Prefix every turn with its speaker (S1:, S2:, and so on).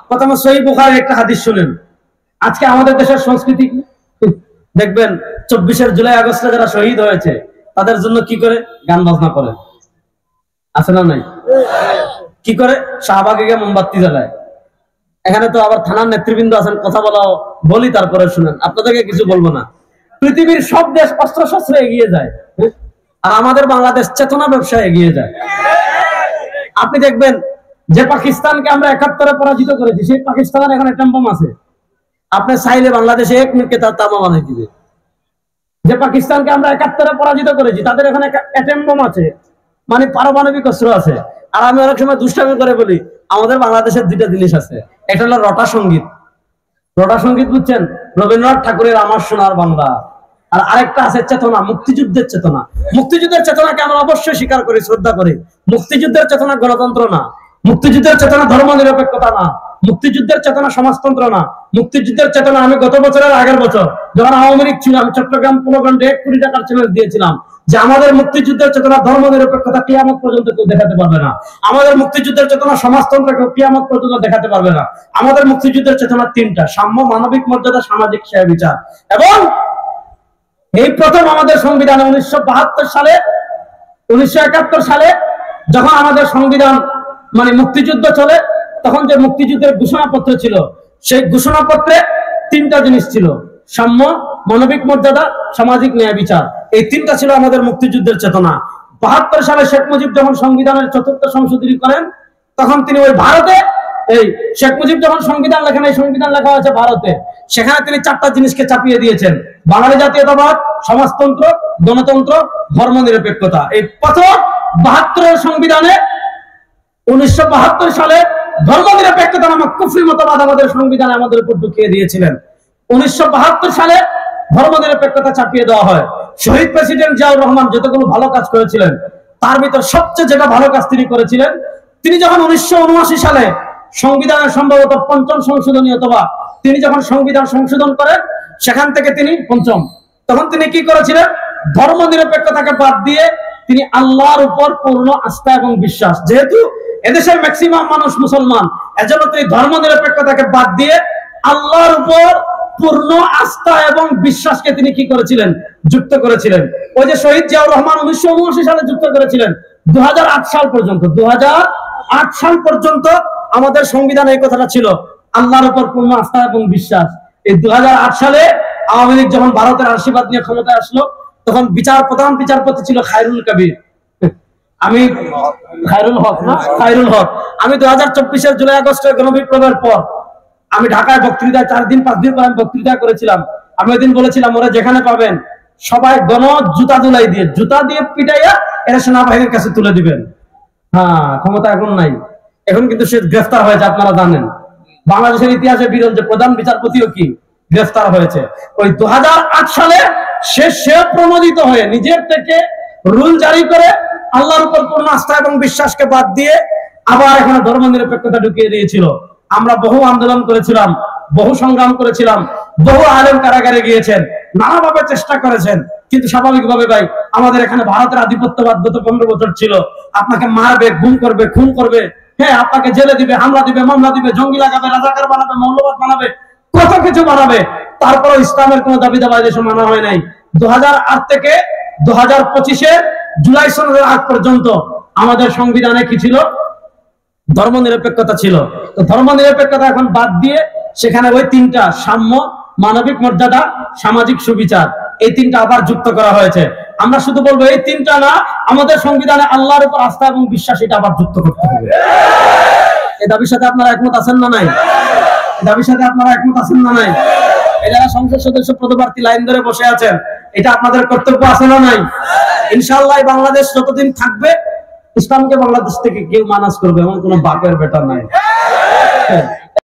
S1: প্রথমে সহিহ বুখারীর একটা হাদিস শুনেন। আজকে আমাদের দেশের সংস্কৃতি দেখবেন 24 জুলাই আগস্টে যারা শহীদ হয়েছে তাদের জন্য কি করে গান বাজনা করে, আছে না নাই? কি করে? শাহবাগে গিয়ে মোমবাতি জ্বালায়। এখানে তো আবার থানার নেতৃবৃন্দ আছেন, কথা বলি তারপরে শুনেন, আপনাদেরকে কিছু বলবো না। পৃথিবীর সব দেশ অস্ত্র শস্ত্রে এগিয়ে যায়, আর আমাদের বাংলাদেশ চেতনা ব্যবসায় এগিয়ে যায়। আপনি দেখবেন যে পাকিস্তানকে আমরা 71-এ পরাজিত করেছি, সেই পাকিস্তানের এখন একটা বোম আছে, আপনি চাইলে বাংলাদেশে 1 মিনিটে তার তামা বানিয়ে দিবে। যে পাকিস্তানকে আমরা 71-এ পরাজিত করেছি, তাদের এখানে অ্যাটম বোম আছে, মানে পারমাণবিক অস্ত্র আছে। আর আমি অনেক সময় দুষ্টামি করে বলি আমাদের বাংলাদেশের 2টা জিনিস আছে, একটা হলো রটা সঙ্গীত। রটা সঙ্গীত বুঝছেন? রবীন্দ্রনাথ ঠাকুরের আমার সোনার বাংলা। আর আরেকটা আছে চেতনা, মুক্তিযুদ্ধের চেতনা। মুক্তিযুদ্ধের চেতনাকে আমরা অবশ্যই স্বীকার করি, শ্রদ্ধা করি। মুক্তিযুদ্ধের চেতনা গণতন্ত্র না, মুক্তিযুদ্ধের চেতনা ধর্ম নিরপেক্ষতা না, মুক্তিযুদ্ধের চেতনা সমাজতন্ত্র না। মুক্তিযুদ্ধের চেতনা আমি গত বছরের আগের বছর যখন আওয়ামী লীগ ছিল, আমি চট্টগ্রাম পুনর্গঠনে 1 কোটি টাকার চ্যালেঞ্জ দিয়েছিলাম যে আমাদের মুক্তিযুদ্ধের চেতনা ধর্ম নিরপেক্ষতা কিয়ামত পর্যন্ত কেউ দেখাতে পারবে না। আমাদের মুক্তিযুদ্ধের চেতনা সমাজতন্ত্র কেউ কিয়ামত পর্যন্ত দেখাতে পারবে না। আমাদের মুক্তিযুদ্ধের চেতনা 3টা: সাম্য, মানবিক মর্যাদা, সামাজিক ন্যায় বিচার। এবং এই প্রথম আমাদের সংবিধানে 1972 সালে 1971 সালে যখন আমাদের সংবিধান মানে মুক্তিযুদ্ধ চলে, তখন যে মুক্তিযুদ্ধের ঘোষণাপত্র ছিল, সেই ঘোষণাপত্রে 3টা জিনিস ছিল: সাম্য, মানবিক মর্যাদা, সামাজিক ন্যায় বিচার। এই 3টা ছিল আমাদের মুক্তিযুদ্ধের চেতনা। 72 সালে শেখ মুজিব যখন সংবিধানের 4th সংশোধনী করেন, তখন তিনি ওই ভারতে, এই শেখ মুজিব যখন সংবিধান লেখেন, এই সংবিধান লেখা হয়েছে ভারতে, সেখানে তিনি 4টা জিনিসকে চাপিয়ে দিয়েছেন: বাঙালি জাতীয়তাবাদ, সমাজতন্ত্র, গণতন্ত্র, ধর্ম নিরপেক্ষতা। এই প্রথম 72-এর সংবিধানে 1972 সালে ধর্ম নিরপেক্ষতা নামক কুফরি মতবাদ আমাদের সংবিধানে আমাদের উপর ঢুকিয়ে দিয়েছিলেন। 1972 সালে ধর্ম নিরপেক্ষতা চাপিয়ে দেওয়া হয়। শহীদ প্রেসিডেন্ট জিয়াউর রহমান যতগুলো ভালো কাজ করেছিলেন, তার ভিতর সবচেয়ে যেটা ভালো কাজ তিনি করেছিলেন, তিনি যখন 1979 সালে সংবিধানের সম্ভবত 5ম সংশোধনী অথবা তিনি যখন সংবিধান সংশোধন করেন, সেখান থেকে তিনি 5ম, তখন তিনি কি করেছিলেন? ধর্ম নিরপেক্ষতাকে বাদ দিয়ে তিনি আল্লাহর উপর পূর্ণ আস্থা এবং বিশ্বাস, যেহেতু এদেশের ম্যাক্সিমাম মানুষ মুসলমান, এজন্য তিনি ধর্ম নিরপেক্ষতাকে বাদ দিয়ে আল্লাহর উপর পূর্ণ আস্থা এবং বিশ্বাসকে তিনি কি করেছিলেন? যুক্ত করেছিলেন। ওই যে শহীদ জিয়াউর রহমান 1979 সালে যুক্ত করেছিলেন, 2008 সাল পর্যন্ত, 2008 সাল পর্যন্ত আমাদের সংবিধানে এই কথাটা ছিল, আল্লাহর উপর পূর্ণ আস্থা এবং বিশ্বাস। এই 2008 সালে আওয়ামী লীগ যখন ভারতের আশীর্বাদ নিয়ে ক্ষমতায় আসলো, তখন প্রধান বিচারপতি ছিল খায়রুল কবির, আমি খায়রুল হক না, খায়রুল হক। আমি 2024-এর জুলাই আগস্টের গণবিপ্লবের পর আমি ঢাকায় বক্তৃতা 4 দিন 5 দিন পর আমি বক্তৃতা করেছিলাম। আমি ওই দিন বলেছিলাম, ওরা যেখানে পাবেন সবাই জুতা দিয়ে পিটাইয়া এরা সেনাবাহিনীর কাছে তুলে দিবেন। হ্যাঁ, ক্ষমতা এখন নাই, এখন কিন্তু সে গ্রেফতার হয়েছে। আপনারা জানেন বাংলাদেশের ইতিহাসে বিরল যে প্রধান বিচারপতিও কি গ্রেফতার হয়েছে। ওই 2008 সালে সে প্রণোদিত হয়ে নিজের থেকে রুল জারি করে আল্লাহর উপর পূর্ণ আস্থা এবং বিশ্বাসকে বাদ দিয়ে আবার এখানে ধর্ম নিরপেক্ষতা ঢুকিয়ে দিয়েছিল। আমরা বহু আন্দোলন করেছিলাম, বহু সংগ্রাম করেছিলাম, বহু আলেম কারাগারে গিয়েছেন, নানাভাবে চেষ্টা করেছেন, কিন্তু স্বাভাবিকভাবে ভাই আমাদের এখানে ভারতের আধিপত্যবাদ গত 15 বছর ছিল। আপনাকে মারবে, গুম করবে, খুন করবে, হ্যাঁ আপনাকে জেলে দিবে, হামলা দিবে, মামলা দিবে, জঙ্গি লাগাবে, রাজাকার বানাবে, মৌলবাদ বানাবে, কত কিছু বানাবে। তারপরে ইসলামের কোন দাবি দাবা দেশে মানা হয় নাই। 2008 থেকে 2025-এর জুলাই সনদের আগ পর্যন্ত আমাদের সংবিধানে কি ছিল? ধর্ম নিরপেক্ষতা ছিল। তো ধর্ম নিরপেক্ষতা এখন বাদ দিয়ে সেখানে ওই 3টা: সাম্য, মানবিক মর্যাদা, সামাজিক সুবিচার, এই 3টা আবার যুক্ত করা হয়েছে। আমরা শুধু বলবো এই 3টা না, আমাদের সংবিধানে আল্লাহর উপর আস্থা এবং বিশ্বাস এটা আবার যুক্ত করতে হবে। এই দাবির সাথে আপনারা একমত আছেন না নাই? এই দাবির সাথে আপনারা একমত আছেন না নাই? এই যারা সংসদ সদস্য পদপ্রার্থী লাইন ধরে বসে আছেন, এটা আপনাদের কর্তব্য আছে না নাই? ইনশাআল্লাহ বাংলাদেশ যতদিন থাকবে ইসলামকে বাংলাদেশ থেকে কেউ মানাজ করবে এমন কোন বাপের বেটা নাই।